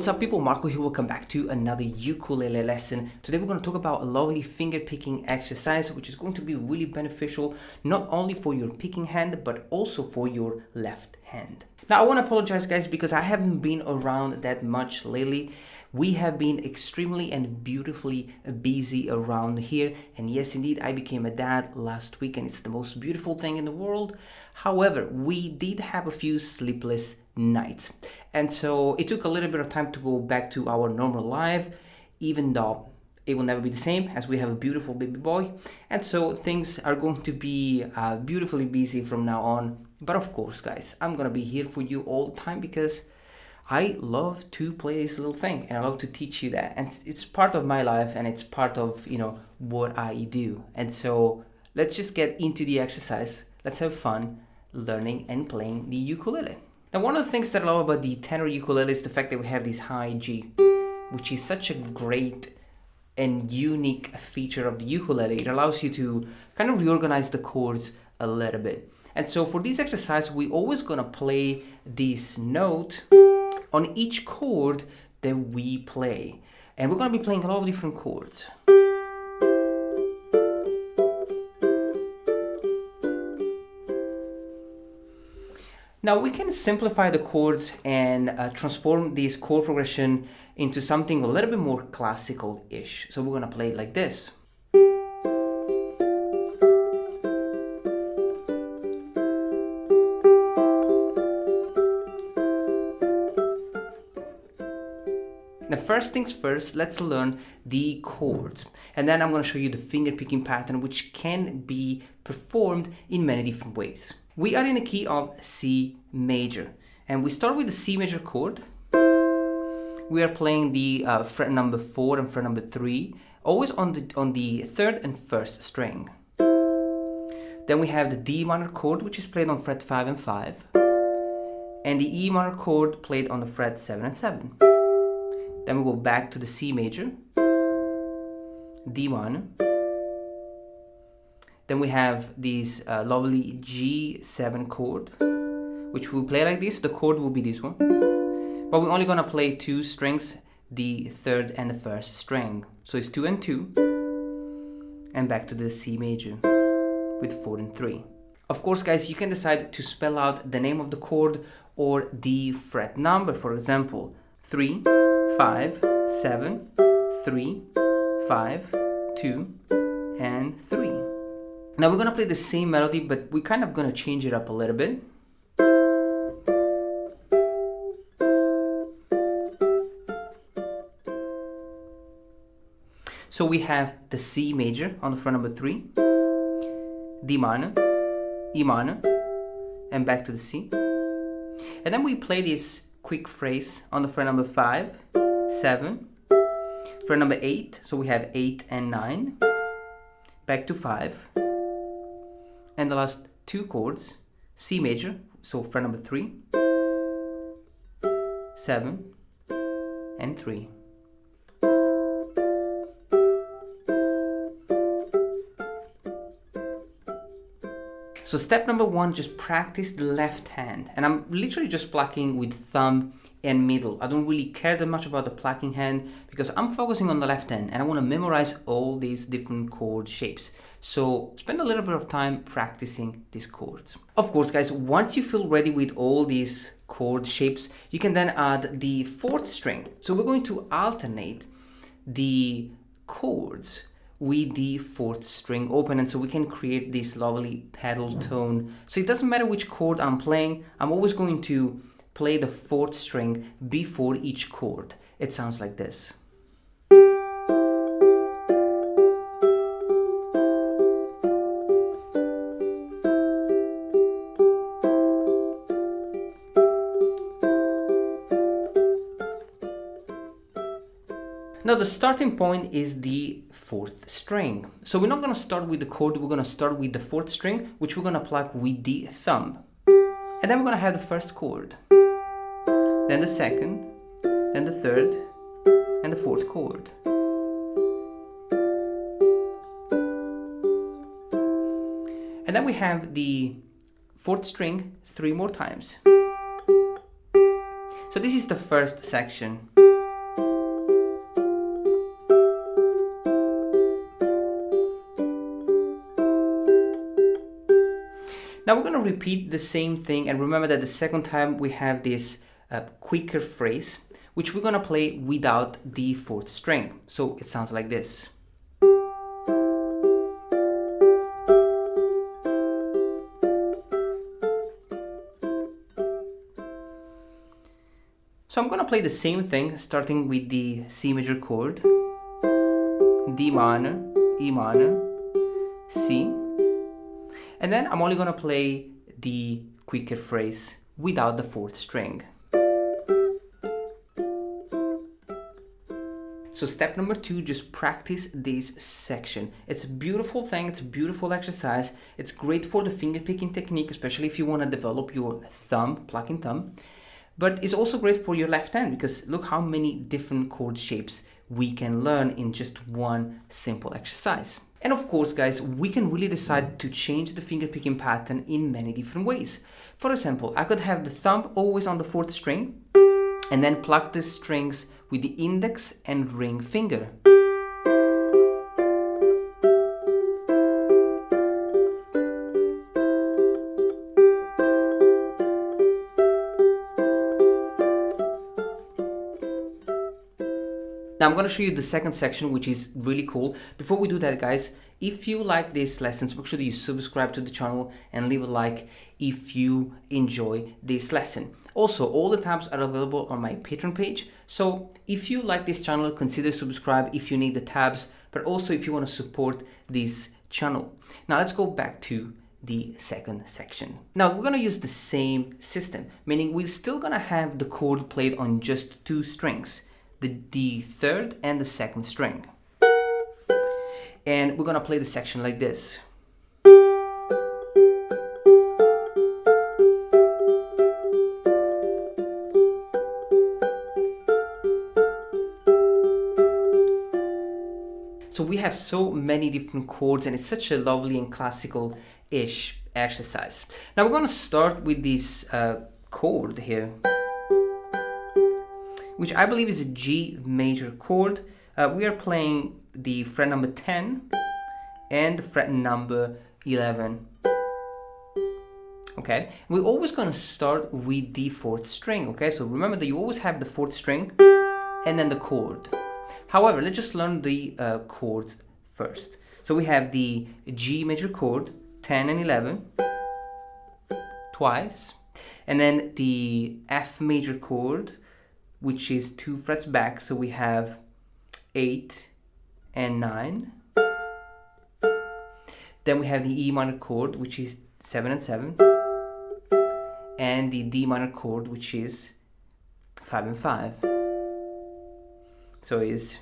What's up people, Marco here, welcome back to another ukulele lesson. Today we're going to talk about a lovely finger picking exercise which is going to be really beneficial not only for your picking hand but also for your left hand. Now I want to apologize guys because I haven't been around that much lately. We have been extremely and beautifully busy around here, and yes indeed I became a dad last week and it's the most beautiful thing in the world. However, we did have a few sleepless nights, and so it took a little bit of time to go back to our normal life, even though it will never be the same as we have a beautiful baby boy, and so things are going to be beautifully busy from now on. But of course guys, I'm gonna be here for you all the time because I love to play this little thing and I love to teach you that, and it's part of my life and it's part of, you know, what I do. And so let's just get into the exercise. Let's have fun learning and playing the ukulele. Now one of the things that I love about the tenor ukulele is the fact that we have this high G, which is such a great and unique feature of the ukulele. It allows you to kind of reorganize the chords a little bit. And so for this exercise, we're always gonna play this note on each chord that we play, and we're going to be playing a lot of different chords. Now we can simplify the chords and transform this chord progression into something a little bit more classical-ish. So we're going to play it like this. Now first things first, let's learn the chords, and then I'm going to show you the finger picking pattern, which can be performed in many different ways. We are in the key of C major, and we start with the C major chord. We are playing the fret number 4 and fret number 3, always on the third and first string. Then we have the D minor chord, which is played on fret 5 and 5, and the E minor chord played on the fret 7 and 7. Then we go back to the C major, D minor. Then we have this lovely G7 chord, which we'll play like this. The chord will be this one, but we're only gonna play 2 strings, the third and the first string. So it's 2 and 2, and back to the C major with 4 and 3. Of course guys, you can decide to spell out the name of the chord or the fret number. For example, 3, 5, 7, 3, 5, 2, and 3. Now we're gonna play the same melody, but we're kind of gonna change it up a little bit. So we have the C major on the fret number 3, D minor, E minor, and back to the C. And then we play this quick phrase on the fret number 5, 7, fret number 8, so we have 8 and 9, back to 5, and the last 2 chords, C major, so fret number 3, 7, and 3. So step number 1, just practice the left hand, and I'm literally just plucking with thumb and middle. I don't really care that much about the plucking hand because I'm focusing on the left hand and I want to memorize all these different chord shapes. So spend a little bit of time practicing these chords. Of course guys, once you feel ready with all these chord shapes, you can then add the 4th string. So we're going to alternate the chords with the 4th string open, and so we can create this lovely pedal tone. So it doesn't matter which chord I'm playing, I'm always going to play the 4th string before each chord. It sounds like this. Now the starting point is the 4th string. So we're not going to start with the chord, we're going to start with the 4th string, which we're going to pluck with the thumb. And then we're going to have the first chord, then the second, then the third, and the 4th chord. And then we have the 4th string 3 more times. So this is the first section. Now we're going to repeat the same thing, and remember that the second time we have this quicker phrase, which we're going to play without the fourth string. So it sounds like this. So I'm going to play the same thing, starting with the C major chord, D minor, E minor, C, and then I'm only going to play the quicker phrase without the fourth string. So step number 2, just practice this section. It's a beautiful thing, it's a beautiful exercise. It's great for the finger picking technique, especially if you want to develop your thumb, plucking thumb. But it's also great for your left hand, because look how many different chord shapes we can learn in just one simple exercise. And of course, guys, we can really decide to change the finger picking pattern in many different ways. For example, I could have the thumb always on the fourth string and then pluck the strings with the index and ring finger. Now I'm going to show you the second section, which is really cool. Before we do that, guys, if you like these lessons, make sure that you subscribe to the channel and leave a like if you enjoy this lesson. Also, all the tabs are available on my Patreon page. So if you like this channel, consider subscribe if you need the tabs, but also if you want to support this channel. Now let's go back to the second section. Now we're going to use the same system, meaning we're still going to have the chord played on just two strings. The third and the second string, and we're gonna play the section like this. So we have so many different chords, and it's such a lovely and classical-ish exercise. Now we're gonna start with this chord here, which I believe is a G major chord. We are playing the fret number 10 and the fret number 11. Okay, we're always going to start with the fourth string. Okay, so remember that you always have the fourth string and then the chord. However, let's just learn the chords first. So we have the G major chord, 10 and 11, twice, and then the F major chord, which is 2 frets back, so we have 8 and 9. Then we have the E minor chord, which is 7 and 7, and the D minor chord, which is 5 and 5. So is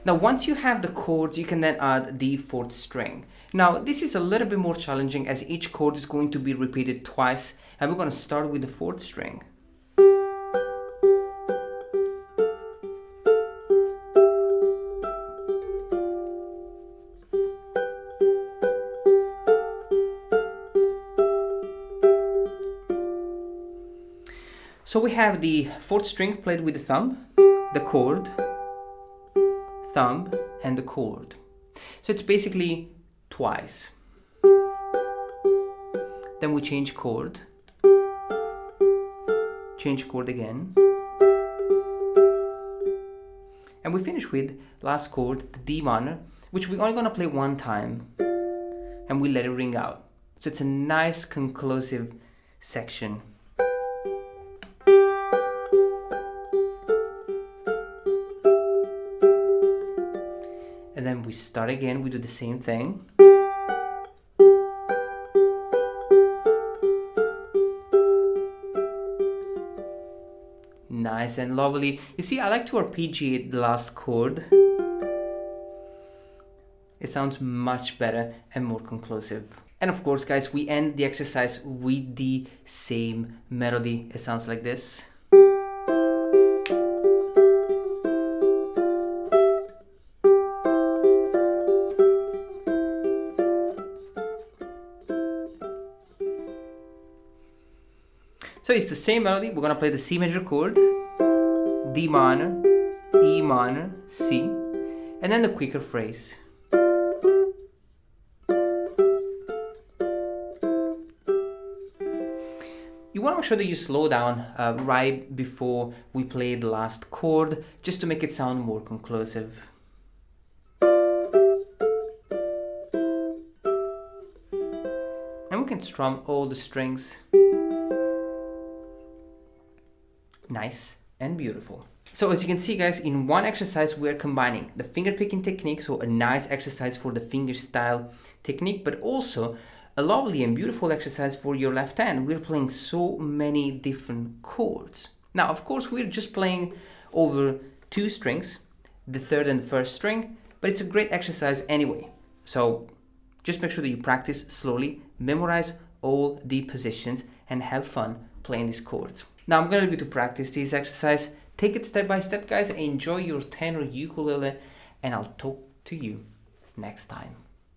now once you have the chords, you can then add the fourth string. Now this is a little bit more challenging, as each chord is going to be repeated twice, and we're going to start with the fourth string. So we have the fourth string played with the thumb, the chord, thumb, and the chord. So it's basically twice. Then we change chord again, and we finish with last chord, the D minor, which we're only going to play one time, and we let it ring out. So it's a nice conclusive section. And then we start again, we do the same thing. Nice and lovely. You see, I like to arpeggiate the last chord. It sounds much better and more conclusive. And of course, guys, we end the exercise with the same melody. It sounds like this. So it's the same melody. We're going to play the C major chord, D minor, E minor, C, and then the quicker phrase. You want to make sure that you slow down right before we play the last chord, just to make it sound more conclusive. And we can strum all the strings. Nice and beautiful. So as you can see, guys, in one exercise we are combining the finger picking technique, so a nice exercise for the fingerstyle technique, but also a lovely and beautiful exercise for your left hand. We're playing so many different chords. Now, of course, we're just playing over 2 strings, the third and the first string, but it's a great exercise anyway. So just make sure that you practice slowly, memorize all the positions, and have fun playing these chords. Now I'm gonna leave you to practice this exercise. Take it step by step, guys. Enjoy your tenor ukulele, and I'll talk to you next time.